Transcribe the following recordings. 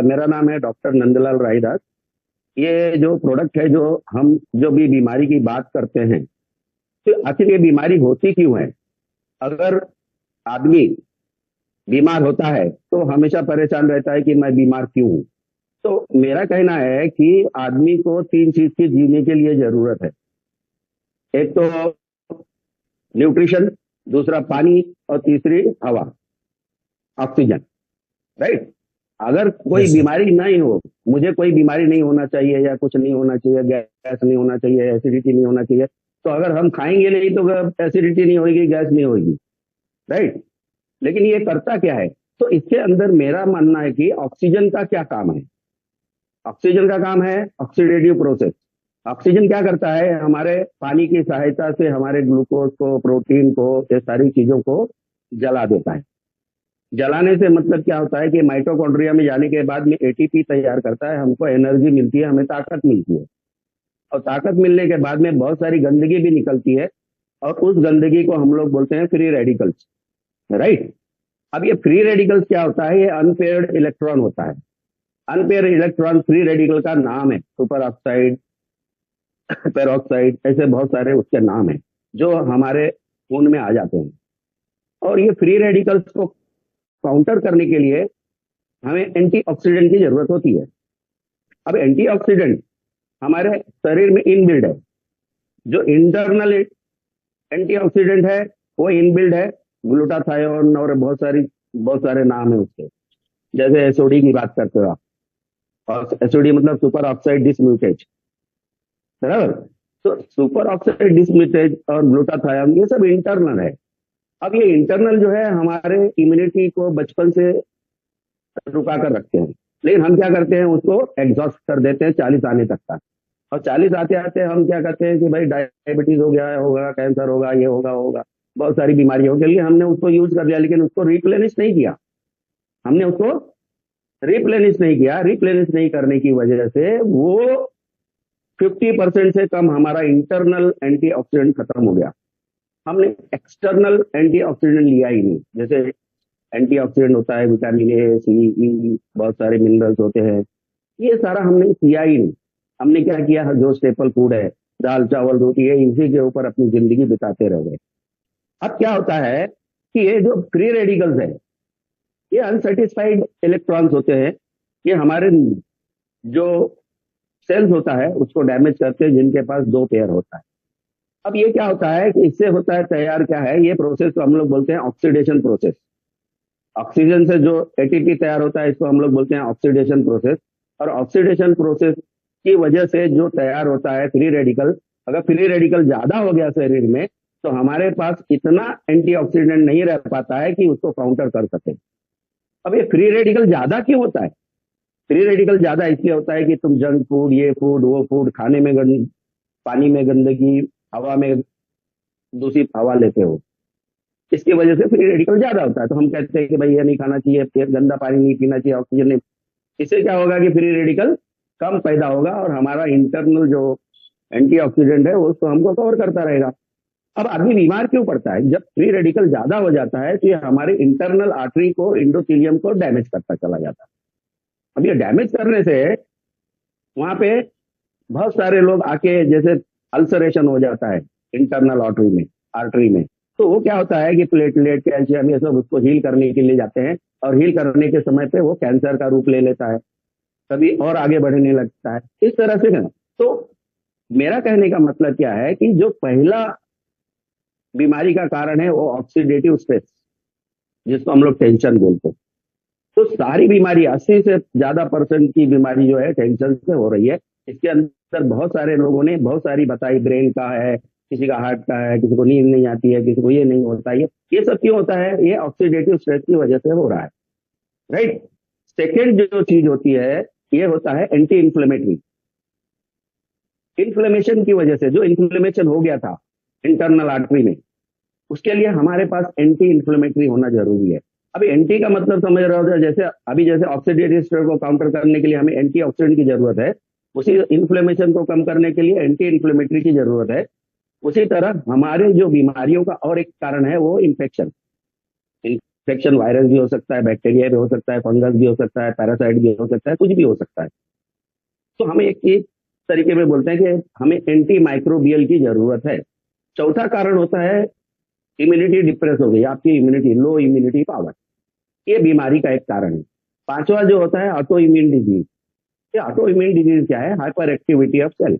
मेरा नाम है डॉक्टर नंदलाल रायदास। ये जो प्रोडक्ट है, जो हम जो भी बीमारी की बात करते हैं, तो आखिर ये बीमारी होती क्यों है? अगर आदमी बीमार होता है तो हमेशा परेशान रहता है कि मैं बीमार क्यों हूं। तो मेरा कहना है कि आदमी को तीन चीज की जीने के लिए जरूरत है। एक तो न्यूट्रिशन, दूसरा पानी, और तीसरी हवा, ऑक्सीजन। राइट। अगर कोई यस सर। बीमारी नहीं हो, मुझे कोई बीमारी नहीं होना चाहिए या कुछ नहीं होना चाहिए, गैस नहीं होना चाहिए, एसिडिटी नहीं होना चाहिए, तो अगर हम खाएंगे नहीं तो एसिडिटी नहीं होगी, गैस नहीं होगी। राइट। लेकिन ये करता क्या है? तो इसके अंदर मेरा मानना है कि ऑक्सीजन का क्या काम है। ऑक्सीजन का काम है ऑक्सीडेटिव प्रोसेस। ऑक्सीजन क्या करता है? हमारे पानी की सहायता से हमारे ग्लूकोज को, प्रोटीन को, ये सारी चीजों को जला देता है। जलाने से मतलब क्या होता है कि माइटोकॉन्ड्रिया में जाने के बाद में एटीपी तैयार करता है, हमको एनर्जी मिलती है, हमें ताकत मिलती है। और ताकत मिलने के बाद में बहुत सारी गंदगी भी निकलती है, और उस गंदगी को हम लोग बोलते हैं फ्री रेडिकल्स। राइट। अब ये फ्री रेडिकल्स क्या होता है? ये अनपेयर्ड इलेक्ट्रॉन होता है। अनपेयर इलेक्ट्रॉन फ्री रेडिकल का नाम है। सुपर ऑक्साइड, पेरोक्साइड, ऐसे बहुत सारे उसके नाम हैं जो हमारे खून में आ जाते हैं। और ये फ्री रेडिकल्स को काउंटर करने के लिए हमें एंटीऑक्सीडेंट की जरूरत होती है। अब एंटीऑक्सीडेंट हमारे शरीर में इनबिल्ड है। जो इंटरनल एंटीऑक्सीडेंट है वो इनबिल्ड है, ग्लूटाथायोन और बहुत सारे नाम है उसके। जैसे एसओडी की बात करते हो आप, और एसओडी मतलब सुपर ऑक्साइड डिसम्यूटेज। बराबर। तो सुपर ऑक्साइड डिसम्यूटेज और ग्लूटाथायोन ये सब इंटरनल है। अब ये इंटरनल जो है हमारे इम्यूनिटी को बचपन से रुका कर रखते हैं, लेकिन हम क्या करते हैं? उसको एग्जॉस्ट कर देते हैं 40 आने तक का। और 40 आते आते हम क्या करते हैं कि भाई डायबिटीज हो गया होगा, कैंसर होगा, ये होगा, बहुत सारी बीमारियों के लिए हमने उसको यूज कर लिया, लेकिन उसको रिप्लेनिश नहीं किया। हमने उसको रिप्लेनिश नहीं किया। रिप्लेनिश नहीं करने की वजह से वो 50% से कम हमारा इंटरनल एंटीऑक्सीडेंट खत्म हो गया। हमने एक्सटर्नल एंटीऑक्सीडेंट लिया ही नहीं। जैसे एंटीऑक्सीडेंट होता है विटामिन ए, सी, ई, बहुत सारे मिनरल्स होते हैं, ये सारा हमने किया ही नहीं। हमने क्या किया? जो स्टेपल फूड है, दाल चावल रोटी है, इसी के ऊपर अपनी जिंदगी बिताते रह गए। अब क्या होता है कि ये जो फ्री रेडिकल्स है, ये अनसेटिस्फाइड इलेक्ट्रॉन्स होते हैं। ये हमारे जो सेल्स होता है उसको डैमेज करते हैं, जिनके पास दो पेयर होता है। अब ये क्या होता है कि इससे होता है तैयार क्या है? ये प्रोसेस को हम लोग बोलते हैं ऑक्सीडेशन प्रोसेस। ऑक्सीजन से जो एटीपी तैयार होता है इसको हम लोग बोलते हैं ऑक्सीडेशन प्रोसेस। और ऑक्सीडेशन प्रोसेस की वजह से जो तैयार होता है फ्री रेडिकल, अगर फ्री रेडिकल ज्यादा हो गया शरीर में, तो हमारे पास इतना एंटीऑक्सीडेंट नहीं रह पाता है कि उसको काउंटर कर सके। अब ये फ्री रेडिकल ज्यादा क्यों होता है? फ्री रेडिकल ज्यादा इसलिए होता है कि तुम जंक फूड, ये फूड, वो फूड, खाने में पानी में गंदगी, हवा में दूषित हवा लेते हो, इसकी वजह से फ्री रेडिकल ज्यादा होता है। तो हम कहते हैं कि भाई ये नहीं खाना चाहिए, फिर गंदा पानी नहीं पीना चाहिए, ऑक्सीजन नहीं। इससे क्या होगा कि फ्री रेडिकल कम पैदा होगा, और हमारा इंटरनल जो एंटीऑक्सीडेंट है वो उसको हमको कवर करता रहेगा। अब आदमी बीमार क्यों पड़ता है? जब फ्री रेडिकल ज्यादा हो जाता है तो ये हमारे इंटरनल आर्टरी को, इंडोथीलियम को डैमेज करता चला जाता है। अब ये डैमेज करने से वहां पे बहुत सारे लोग आके, जैसे अल्सरेशन हो जाता है इंटरनल आर्टरी में। तो वो क्या होता है कि प्लेटलेट, कैल्शियम, ये सब उसको हील करने के लिए जाते हैं, और हील करने के समय पे वो कैंसर का रूप ले लेता है, कभी और आगे बढ़ने लगता है, इस तरह से ना। तो मेरा कहने का मतलब क्या है कि जो पहला बीमारी का कारण है वो ऑक्सीडेटिव स्ट्रेस, जिसको हम लोग टेंशन बोलते हैं। तो सारी बीमारी, 80 से ज्यादा परसेंट की बीमारी जो है टेंशन से हो रही है। इसके अंदर बहुत सारे लोगों ने बहुत सारी बताई, ब्रेन का है, किसी का हार्ट का है, किसी को नींद नहीं आती है, किसी को ये नहीं होता है। ये सब क्यों होता है? ये ऑक्सीडेटिव स्ट्रेस की वजह से हो रहा है। राइट। सेकेंड जो चीज होती है, ये होता है एंटी इन्फ्लेमेटरी। इन्फ्लेमेशन की वजह से, जो इन्फ्लेमेशन हो गया था इंटरनल आर्टरी में, उसके लिए हमारे पास एंटी इन्फ्लेमेटरी होना जरूरी है। अभी एंटी का मतलब समझ रहे हो? जैसे ऑक्सीडेटिव स्ट्रेस को काउंटर करने के लिए हमें एंटीऑक्सीडेंट की जरूरत है, उसी इन्फ्लेमेशन को कम करने के लिए एंटी इन्फ्लेमेटरी की जरूरत है। उसी तरह हमारे जो बीमारियों का और एक कारण है वो इन्फेक्शन। इन्फेक्शन वायरस भी हो सकता है, बैक्टीरिया भी हो सकता है, फंगस भी हो सकता है, पैरासाइट भी हो सकता है, कुछ भी हो सकता है। तो हम एक तरीके में बोलते हैं कि हमें एंटी माइक्रोबियल की जरूरत है। चौथा कारण होता है इम्यूनिटी डिप्रेस हो गई, आपकी इम्यूनिटी, लो इम्यूनिटी पावर, ये बीमारी का एक कारण है। पांचवा जो होता है ऑटो इम्यून डिजीज। ये ऑटो इम्यून डिजीज क्या है? Hyperactivity of cell.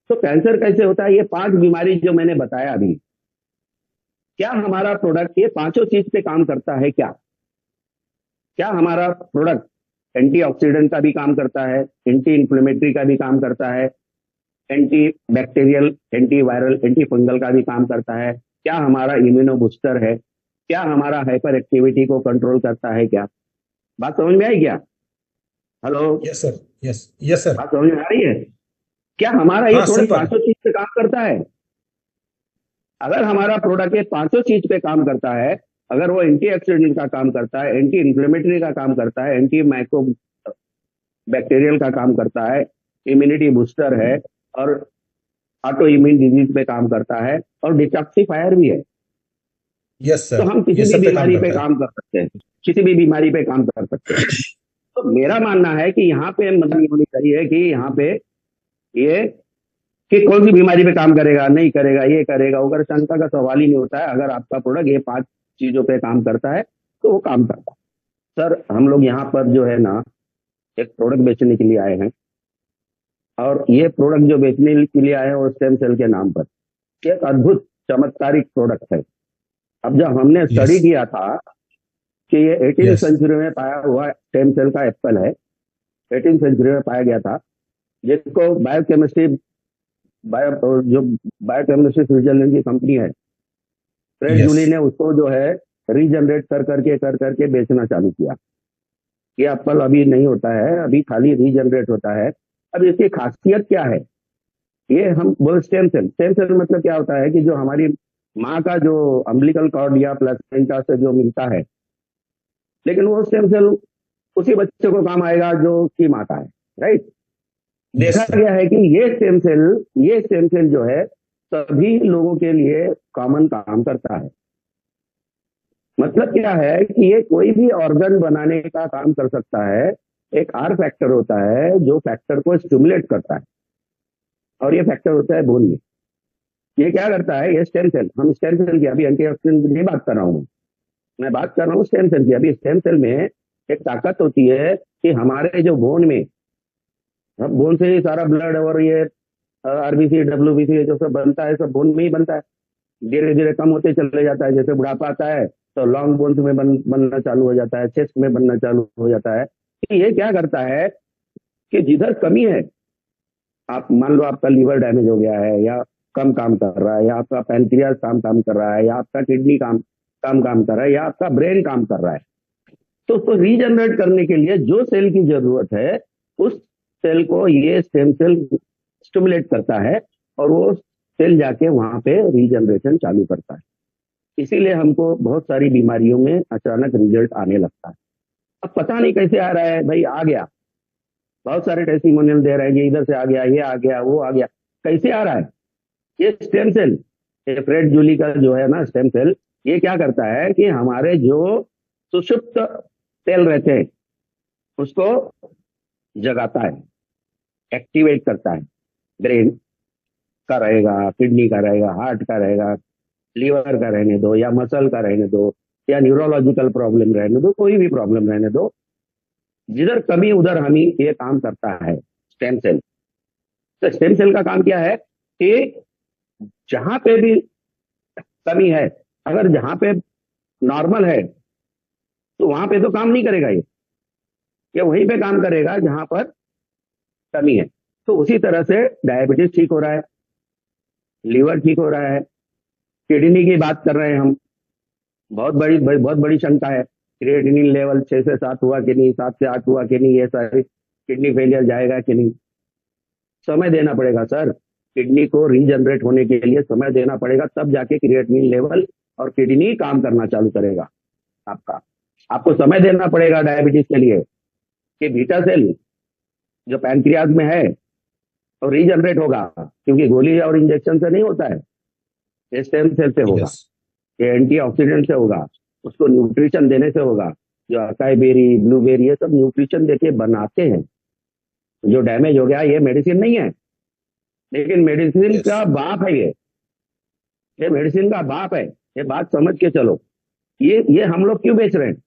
तो कैंसर कैसे होता है? ये 5 बीमारी जो मैंने बताया अभी, क्या हमारा प्रोडक्ट ये पांचों चीज पे काम करता है? क्या क्या हमारा प्रोडक्ट एंटीऑक्सीडेंट का भी काम करता है, एंटी इंफ्लेमेटरी का भी काम करता है, anti bacterial, anti viral, anti fungal का भी काम करता है? क्या हमारा इम्यूनो बूस्टर है? क्या हमारा हाइपर एक्टिविटी को कंट्रोल करता है? क्या बात समझ में आई क्या? Hello, yes sir. Yes, yes sir. बात समझ में आ रही है? क्या हमारा ये हाँ, सुन प्रोडक्ट पा रहे पांचों चीज पे काम करता है? अगर हमारा प्रोडक्ट ये पांचों चीज पे काम करता है, अगर वो एंटी ऑक्सीडेंट का काम करता है, एंटी इंफ्लेमेटरी का काम करता है, एंटी माइक्रो बैक्टीरियल का काम करता है, इम्यूनिटी बूस्टर है, और ऑटो इम्यून डिजीज पे काम करता है, और डिटॉक्सिफायर भी है, हैं। यस तो सर, हम किसी ये भी सब पे काम बीमारी पे करता है। काम कर सकते हैं। किसी भी बीमारी पे काम कर सकते हैं। तो मेरा मानना है कि यहाँ पे मतलब ये होनी चाहिए कि यहाँ पे ये कि कौन सी बीमारी पे काम करेगा, नहीं करेगा, ये करेगा, अगर शंका का सवाल ही नहीं होता है। अगर आपका प्रोडक्ट ये 5 चीजों पे काम करता है तो वो काम करता है। सर, हम लोग यहाँ पर जो है ना, एक प्रोडक्ट बेचने के लिए आए हैं, और ये प्रोडक्ट जो बेचने के लिए आए हैं वो स्टेम सेल के नाम पर एक अद्भुत चमत्कारिक प्रोडक्ट है। अब जब हमने यस, स्टडी किया था कि ये 18 यस, सेंचुरी में पाया हुआ स्टेम सेल का एप्पल है, 18 सेंचुरी में पाया गया था, जिसको बायोकेमिस्ट्री, जो बायोकेमिस्ट्री स्विट्जरलैंड की कंपनी है, फ्रेड यस, जूली ने उसको जो है रीजनरेट कर करके बेचना चालू किया। ये एप्पल अभी नहीं होता है, अभी खाली रीजनरेट होता है। अब इसकी खासियत क्या है? ये हम बोल स्टेम सेल, स्टेम सेल मतलब क्या होता है कि जो हमारी माँ का जो अम्बिलिकल कॉर्ड या प्लेसेंटा से जो मिलता है, लेकिन वो स्टेम सेल उसी बच्चे को काम आएगा जो की माँ का है, राइट? यस देखा सर। गया है कि ये स्टेम सेल जो है सभी लोगों के लिए कॉमन काम करता है। मतलब क्या है कि ये कोई भी ऑर्गन बनाने का काम कर सकता है। एक आर फैक्टर होता है जो फैक्टर को स्टिमुलेट करता है, और ये फैक्टर होता है बोन में। ये क्या करता है? ये स्टेम सेल, हम स्टेम सेल की अभी एंटीऑक्सीडेंट की नहीं बात कर रहा हूँ, मैं बात कर रहा हूँ स्टेम सेल की। अभी स्टेम सेल में एक ताकत होती है कि हमारे जो बोन में, हम बोन से ही सारा ब्लड और ये आरबीसी, डब्ल्यूबीसी जो सब बनता है, सब बोन में ही बनता है। धीरे धीरे कम होते चले जाता है, जैसे बुढ़ापा आता है तो लॉन्ग बोन्स में बनना चालू हो जाता है, चेस्ट में बनना चालू हो जाता है। कि ये क्या करता है कि जिधर कमी है, आप मान लो आपका लीवर डैमेज हो गया है, या कम काम कर रहा है, या आपका पैनक्रियास काम कर रहा है, या आपका किडनी काम कर रहा है, या आपका ब्रेन काम कर रहा है, तो उसको रीजनरेट करने के लिए जो सेल की जरूरत है, उस सेल को ये स्टेम सेल स्टिमुलेट करता है, और वो सेल जाके वहां पे रीजनरेशन चालू करता है। इसीलिए हमको बहुत सारी बीमारियों में अचानक रिजल्ट आने लगता है। अब पता नहीं कैसे आ रहा है भाई, आ गया। बहुत सारे टेस्टिमोनियल दे रहे हैं कि इधर से आ गया, ये आ गया, वो आ गया। कैसे आ रहा है? ये स्टेम सेल, ये फ्रेड जूली का जो है ना स्टेम सेल, ये क्या करता है कि हमारे जो सुषुप्त सेल रहते हैं उसको जगाता है, एक्टिवेट करता है। ब्रेन का रहेगा, किडनी का रहेगा, हार्ट का रहेगा, लीवर का रहने दो, या मसल का रहने दो, या न्यूरोलॉजिकल प्रॉब्लम रहने दो, कोई भी प्रॉब्लम रहने दो, जिधर कमी उधर हम ही ये काम करता है स्टेम सेल। तो स्टेम सेल का काम क्या है कि जहां पे भी कमी है, अगर जहां पे नॉर्मल है तो वहां पे तो काम नहीं करेगा ये वहीं पे काम करेगा जहां पर कमी है। तो उसी तरह से डायबिटीज ठीक हो रहा है, लीवर ठीक हो रहा है, किडनी की बात कर रहे हैं हम। बहुत बड़ी शंका है, क्रिएटिनिन लेवल 6 से 7 हुआ कि नहीं, 7 से 8 हुआ कि नहीं, ये सारी किडनी फेलियर जाएगा कि नहीं। समय देना पड़ेगा सर, किडनी को रीजनरेट होने के लिए समय देना पड़ेगा, तब जाके क्रिएटिनिन लेवल और किडनी काम करना चालू करेगा आपका। आपको समय देना पड़ेगा डायबिटीज के लिए, कि बीटा सेल जो पैनक्रियाज में है और रीजनरेट होगा, क्योंकि गोली और इंजेक्शन से नहीं होता है, ये स्टेम सेल से होगा, यस, ये एंटीऑक्सीडेंट से होगा। उसको न्यूट्रिशन देने से होगा। जो अकाई बेरी, ब्लूबेरी, ये सब न्यूट्रिशन देके बनाते हैं। जो डैमेज हो गया ये मेडिसिन नहीं है, लेकिन मेडिसिन Yes. का बाप है ये मेडिसिन का बाप है। ये बात समझ के चलो। ये हम लोग क्यों बेच रहे हैं,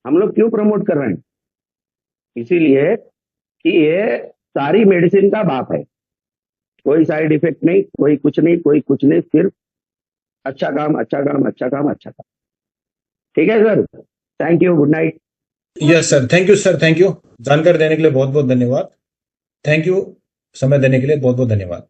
हम लोग क्यों प्रमोट कर रहे हैं? इसीलिए कि ये सारी मेडिसिन का बाप है। कोई साइड इफेक्ट नहीं, कोई कुछ नहीं, कोई कुछ नहीं, सिर्फ अच्छा काम, अच्छा काम, अच्छा काम, अच्छा काम। ठीक है sir, thank you, good night. Yes sir, thank you sir, thank you. जानकारी देने के लिए बहुत बहुत धन्यवाद। थैंक यू, समय देने के लिए बहुत बहुत धन्यवाद।